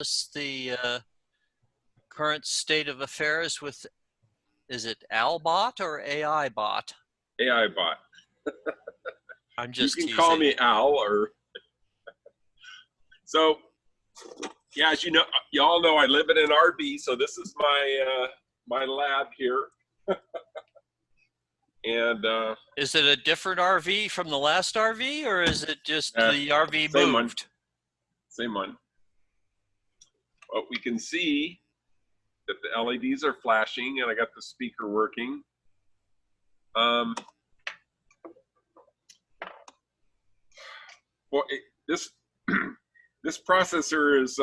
us the current state of affairs with, is it AIBot or AIBot? AIBot. I'm just You can teasing. call me Al, or so. Yeah, as you know, y'all know I live in an RV, so this is my lab here. And is it a different RV from the last RV, or is it just the RV same moved? Same one. But we can see that the LEDs are flashing, and I got the speaker working. Well, this processor is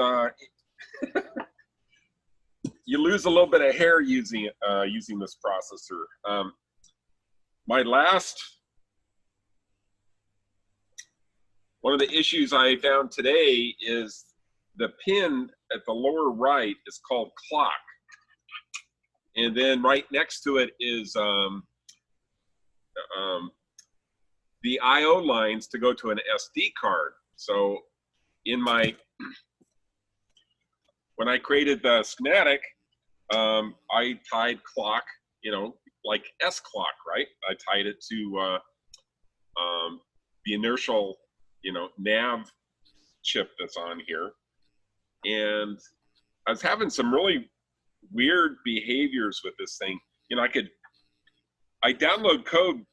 you lose a little bit of hair using this processor. One of the issues I found today is the pin at the lower right is called clock, and then right next to it is the I/O lines to go to an SD card. So when I created the schematic, I tied clock, like S clock, right? I tied it to the inertial, nav chip that's on here. And I was having some really weird behaviors with this thing. I download code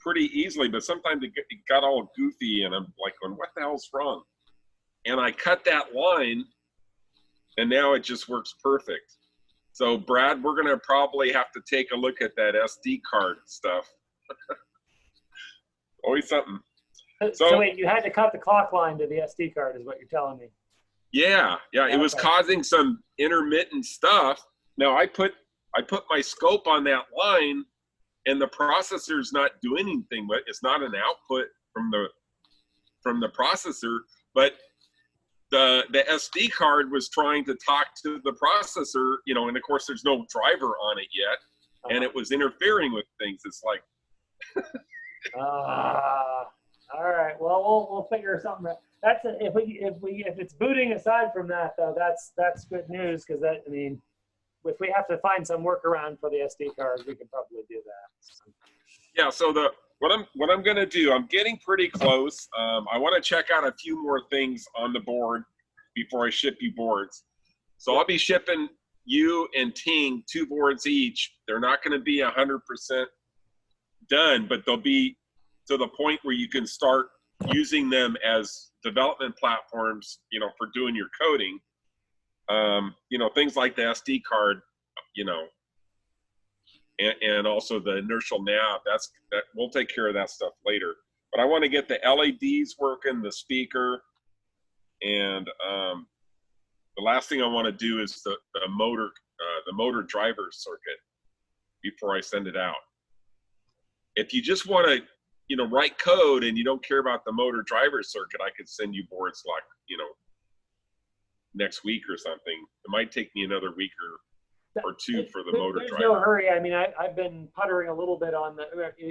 pretty easily, but sometimes it got all goofy, and I'm like, what the hell's wrong? And I cut that line, and now it just works perfect. So Brad, we're gonna probably have to take a look at that SD card stuff. Always something. So wait, you had to cut the clock line to the SD card, is what you're telling me? Yeah, it was causing some intermittent stuff. Now I put my scope on that line, and the processor's not doing anything, but it's not an output from the processor, but the SD card was trying to talk to the processor, and of course there's no driver on it yet, and it was interfering with things. It's like all right, well we'll figure something out. That's if it's booting aside from that, though, that's good news, because if we have to find some workaround for the SD cards, we can probably do that. So. Yeah. So what I'm gonna do, I'm getting pretty close. I want to check out a few more things on the board before I ship you boards. So I'll be shipping you and Ting 2 boards each. They're not going to be 100% done, but they'll be to the point where you can start using them as development platforms, for doing your coding. Things like the SD card, and also the inertial nav. That we'll take care of that stuff later. But I want to get the LEDs working, the speaker, and the last thing I want to do is the motor driver circuit before I send it out. If you just want to write code and you don't care about the motor driver circuit, I could send you boards like next week or something. It might take me another week or two for the motor driver. There's no hurry. I've been puttering a little bit on the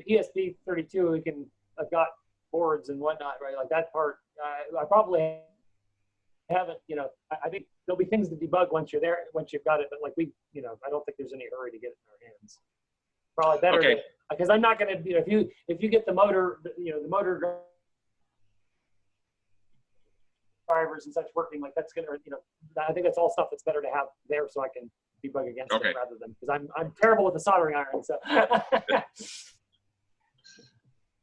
ESP32. I've got boards and whatnot, right? Like that part, I probably haven't. I think there'll be things to debug once you're there, once you've got it. But I don't think there's any hurry to get it in our hands. Probably better because I'm not going to. If you get the motor, the motor drivers and such working, like that's going to, I think that's all stuff that's better to have there, so I can debug against it rather than, because I'm terrible with the soldering iron. So.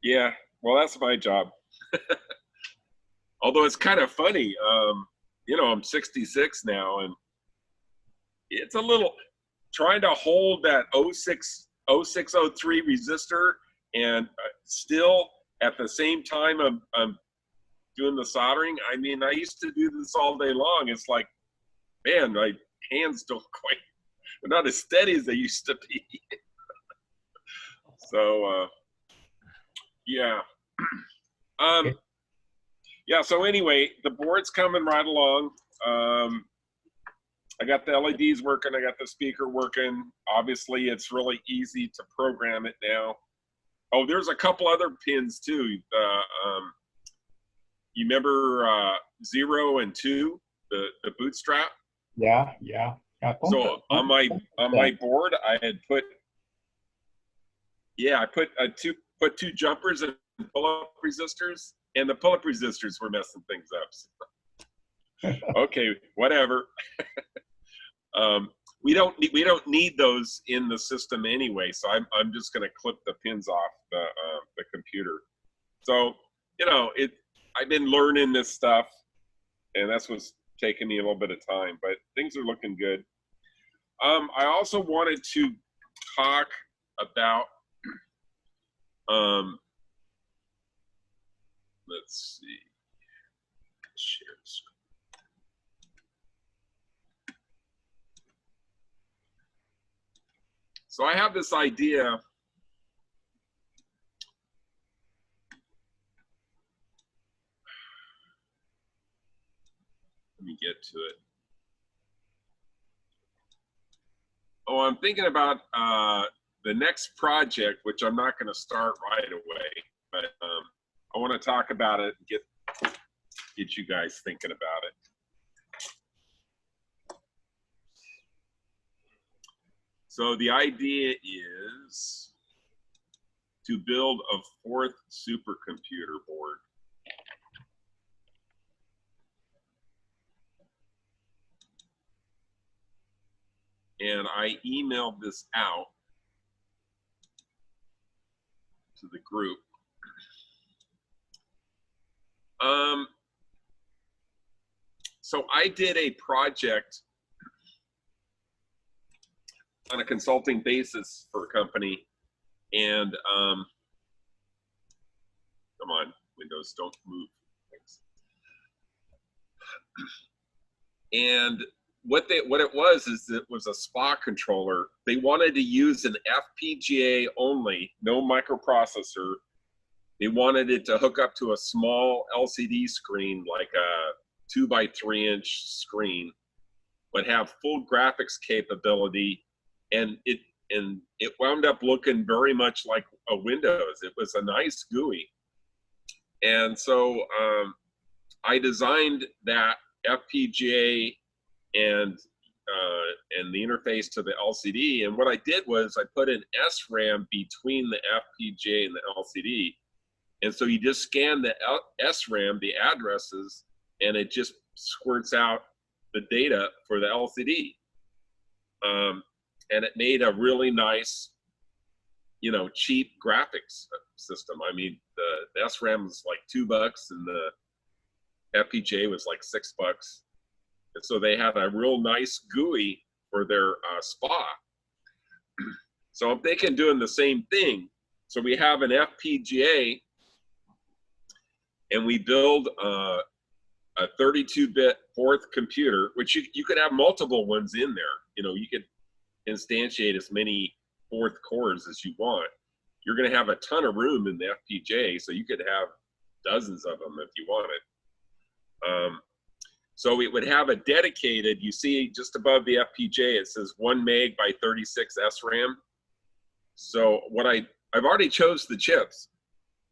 Yeah, well, that's my job. Although it's kind of funny, I'm 66 now, and it's a little trying to hold that 0603 resistor, and still at the same time I'm doing the soldering. I used to do this all day long. It's like, man, my hands they're not as steady as they used to be. So yeah. Yeah, so anyway, the board's coming right along. I got the LEDs working, I got the speaker working. Obviously, it's really easy to program it now. Oh, there's a couple other pins too. You remember 0 and 2? the bootstrap. Yeah. So on my board, I had put, I put two jumpers and pull-up resistors, and the pull-up resistors were messing things up. Okay, whatever. We don't need those in the system anyway, so I'm just going to clip the pins off the computer. So I've been learning this stuff, and that's what's taking me a little bit of time, but things are looking good. I also wanted to talk about let's see, share the screen. So I have this idea. Let me get to it. Oh, I'm thinking about the next project, which I'm not going to start right away, but I want to talk about it and get you guys thinking about it. So the idea is to build a fourth supercomputer board. And I emailed this out to the group. So I did a project on a consulting basis for a company, and come on, Windows, don't move. Thanks. And what it was is it was a SPA controller. They wanted to use an FPGA only, no microprocessor. They wanted it to hook up to a small LCD screen, like a 2x3-inch screen, but have full graphics capability. And it wound up looking very much like a Windows. It was a nice GUI. And so I designed that FPGA and the interface to the LCD. And what I did was I put an SRAM between the FPGA and the LCD. And so you just scan the SRAM, the addresses, and it just squirts out the data for the LCD. And it made a really nice, cheap graphics system. I mean, the SRAM was like $2 and the FPGA was like $6. And so they had a real nice GUI for their SPA. So I'm thinking doing the same thing. So we have an FPGA and we build a 32-bit fourth computer, which you could have multiple ones in there. You could instantiate as many fourth cores as you want. You're going to have a ton of room in the FPGA, so you could have dozens of them if you wanted. So it would have a dedicated, you see just above the FPGA, it says 1 meg by 36 SRAM. So I've already chose the chips.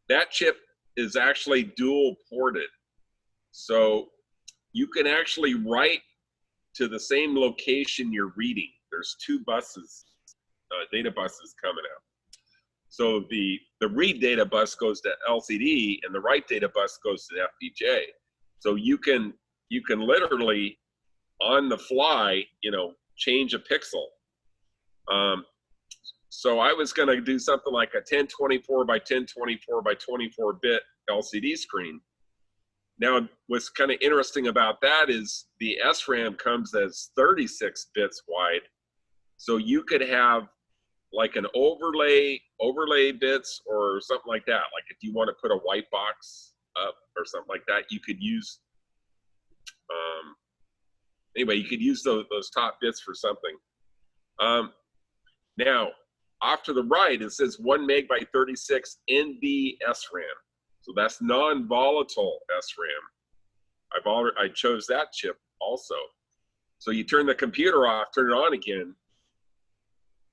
That chip is actually dual ported. So you can actually write to the same location you're reading. There's 2 buses, data buses coming out. So the read data bus goes to LCD and the write data bus goes to the FPGA. So you can literally on the fly, change a pixel. So I was going to do something like a 1024 by 1024 by 24 bit LCD screen. Now, what's kind of interesting about that is the SRAM comes as 36 bits wide. So you could have like an overlay bits or something like that. Like if you want to put a white box up or something like that, you could use, anyway, you could use those top bits for something. Now, off to the right, it says 1 meg by 36 NV SRAM. So that's non-volatile SRAM. I chose that chip also. So you turn the computer off, turn it on again.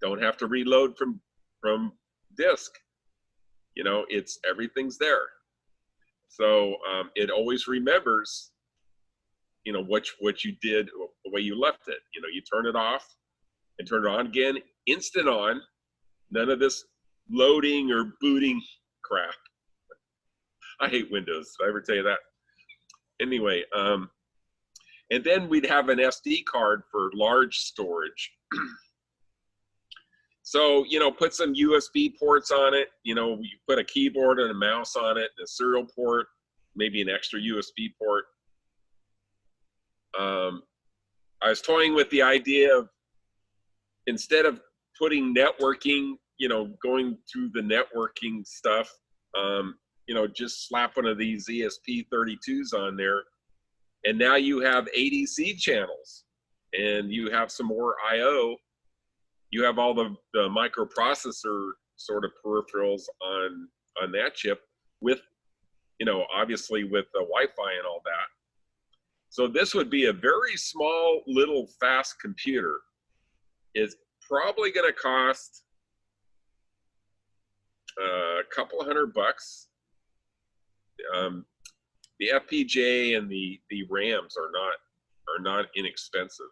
Don't have to reload from disk. Everything's there. So it always remembers you know, what you did, the way you left it. You know, you turn it off and turn it on again, instant on, none of this loading or booting crap. I hate Windows. Did I ever tell you that? Anyway, and then we'd have an SD card for large storage. So, you know, put some USB ports on it. You know, you put a keyboard and a mouse on it, a serial port, maybe an extra USB port. I was toying with the idea of, instead of putting networking, you know, going through the networking stuff, you know, just slap one of these ESP32s on there, and now you have ADC channels, and you have some more I/O. You have all the microprocessor sort of peripherals on that chip, with, you know, obviously with the Wi-Fi and all that. So this would be a very small, little, fast computer. It's probably going to cost a couple $100. The FPGA and the RAMs are not inexpensive,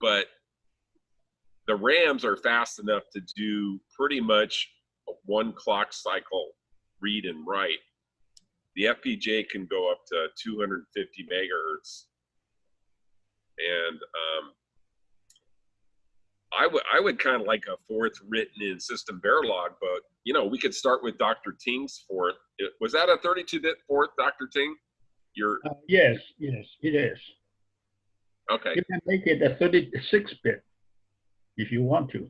but the RAMs are fast enough to do pretty much a 1 clock cycle read and write. The FPGA can go up to 250 megahertz, and I would kind of like a fourth written in system Verilog, but you know, we could start with Dr. Ting's fourth. Was that a 32-bit fourth, Dr. Ting? Yes, it is. Okay. You can make it a 36-bit if you want to.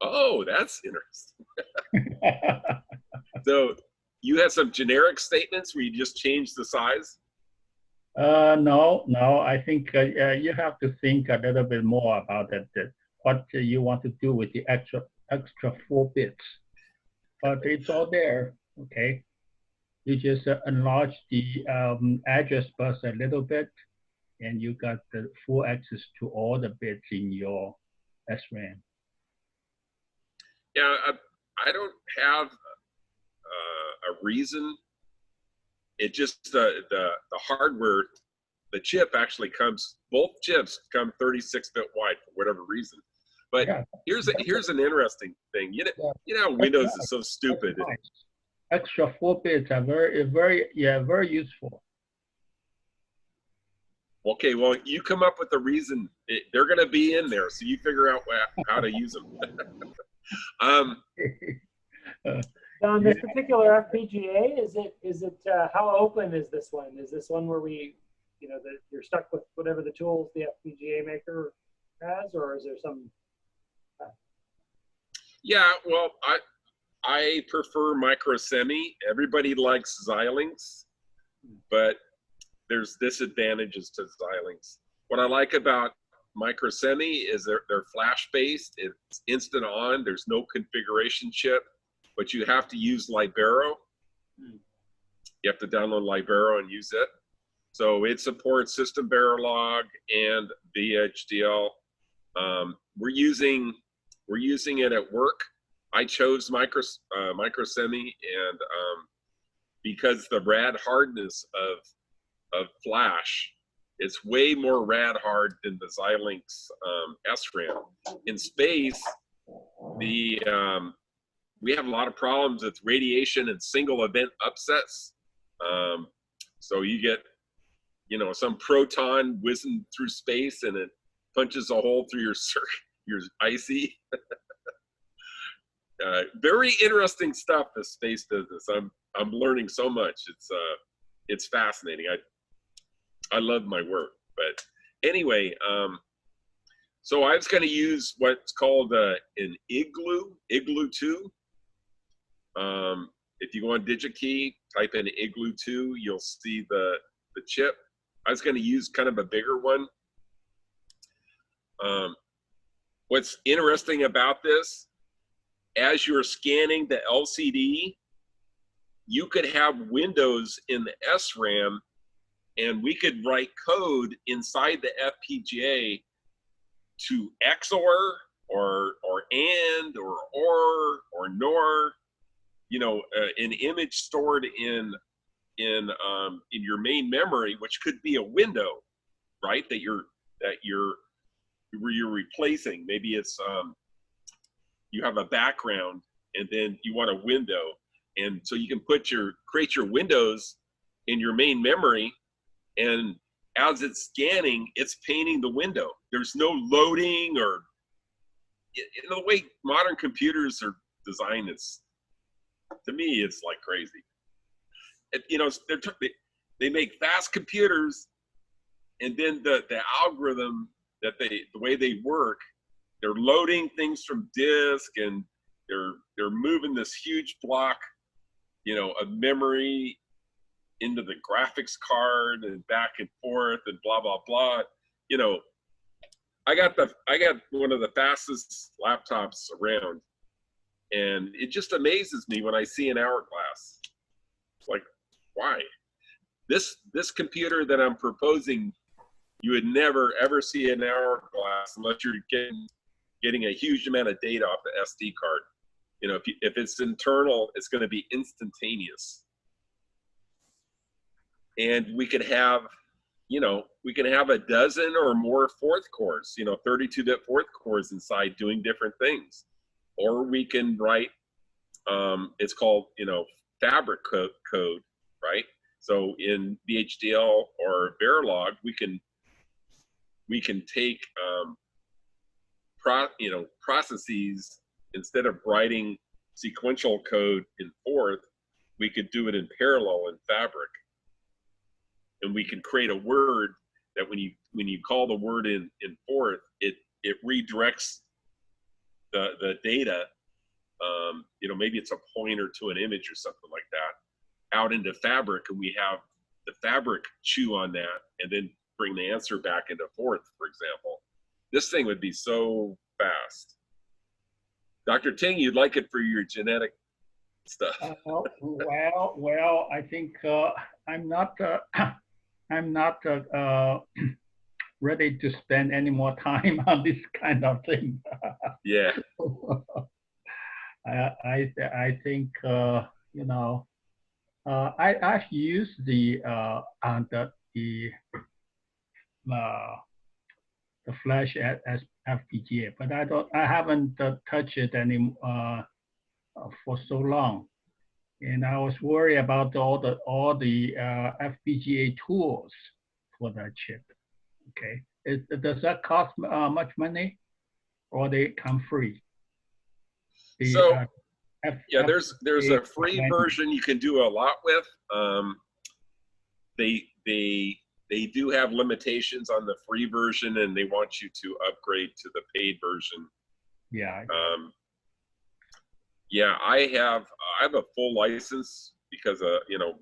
Oh, that's interesting. So you have some generic statements where you just change the size? No, I think you have to think a little bit more about it, what you want to do with the extra 4 bits. But it's all there, okay? You just enlarge the address bus a little bit, and you got the full access to all the bits in your SRAM. Yeah, I don't have a reason. It just the hardware, the chip actually comes, both chips come 36-bit wide for whatever reason. But Yeah. here's an interesting thing. You know how Windows is so stupid. Nice. Extra 4 bits are very useful. Okay, well, you come up with a reason. They're going to be in there, so you figure out how to use them. On this particular FPGA, is it how open is this one? Is this one where we, you know, that you're stuck with whatever the tools the FPGA maker has, or is there some? Yeah, well, I prefer microsemi. Everybody likes Xilinx, but there's disadvantages to Xilinx. What I like about microsemi is they're flash based. It's instant on. There's no configuration chip, but you have to use Libero. You have to download Libero and use it. So it supports System Verilog and VHDL. We're using it at work. I chose microsemi, and because the rad hardness of flash, it's way more rad hard than the Xilinx SRAM. In space, we have a lot of problems with radiation and single event upsets. So you get, you know, some proton whizzing through space and it punches a hole through your IC. Very interesting stuff. The space business. I'm learning so much. It's fascinating. I love my work. But anyway, so I was going to use what's called an Igloo 2. If you go on DigiKey, type in Igloo 2, you'll see the chip. I was going to use kind of a bigger one. What's interesting about this, as you're scanning the LCD, you could have Windows in the SRAM, and we could write code inside the FPGA to XOR or AND or NOR, you know, an image stored in in your main memory, which could be a window, right? That you're where you're replacing. Maybe it's you have a background and then you want a window, and so you can create your windows in your main memory, and as it's scanning, it's painting the window. There's no loading or the way modern computers are designed. To me, it's like crazy. They make fast computers, and then the algorithm the way they work, they're loading things from disk, and they're moving this huge block, of memory into the graphics card and back and forth and blah blah blah. I got one of the fastest laptops around, and it just amazes me when I see an hourglass. It's like, why? This computer that I'm proposing, you would never ever see an hourglass unless you're getting a huge amount of data off the SD card. If it's internal, it's going to be instantaneous. And we could have a dozen or more fourth cores, 32-bit fourth cores inside doing different things. Or we can write, it's called, fabric code, right? So in VHDL or Verilog, we can take processes. Instead of writing sequential code in fourth, we could do it in parallel in fabric, and we can create a word that when you call the word in fourth, it redirects the data. Maybe it's a pointer to an image or something like that, out into fabric, and we have the fabric chew on that and then bring the answer back into fourth, for example. This thing would be so fast. Dr. Ting, you'd like it for your genetic stuff. Well, I think I'm not ready to spend any more time on this kind of thing. Yeah. I think I've used the Flash as FPGA, but I haven't touched it any for so long, and I was worried about all the FPGA tools for that chip. Okay, does that cost much money, or they come free? There's a free version you can do a lot with. They do have limitations on the free version, and they want you to upgrade to the paid version. Yeah. I have a full license because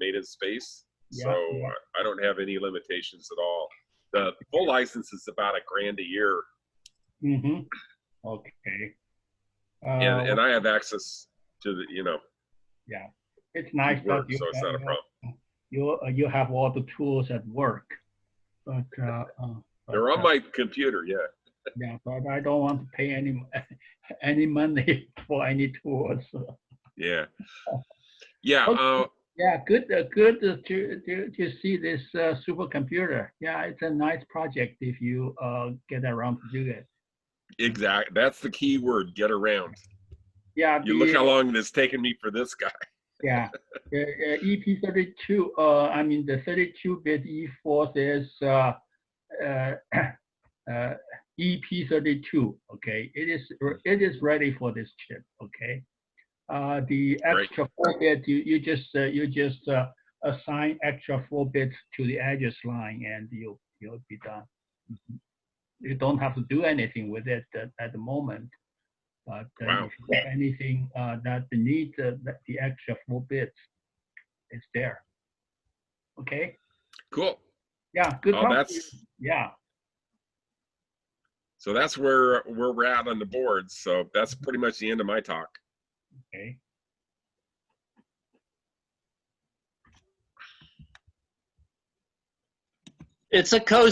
made in space. Yeah, so yeah. I don't have any limitations at all. The full license is about $1,000 a year. Mm-hmm. Okay. And I have access to the, Yeah, it's nice that so it's not a problem. You have all the tools at work, but they're on my computer. Yeah. Yeah, but I don't want to pay any money for any tools. Yeah. Yeah. Okay. Yeah, good to see this supercomputer. Yeah, it's a nice project if you get around to do it. Exactly. That's the key word, get around. Yeah. You look how long it's taken me for this guy. Yeah. EP32, I mean the 32-bit E4 is EP32. Okay, it is ready for this chip. Okay. The extra 4 bit, you just assign extra 4 bits to the address line, and you'll be done. Mm-hmm. You don't have to do anything with it at the moment. But Wow. if you have anything that needs the extra 4 bits, it's there. Okay. Cool. Yeah. Good. Yeah. So that's where we're at on the boards. So that's pretty much the end of my talk. Okay. It's a cozy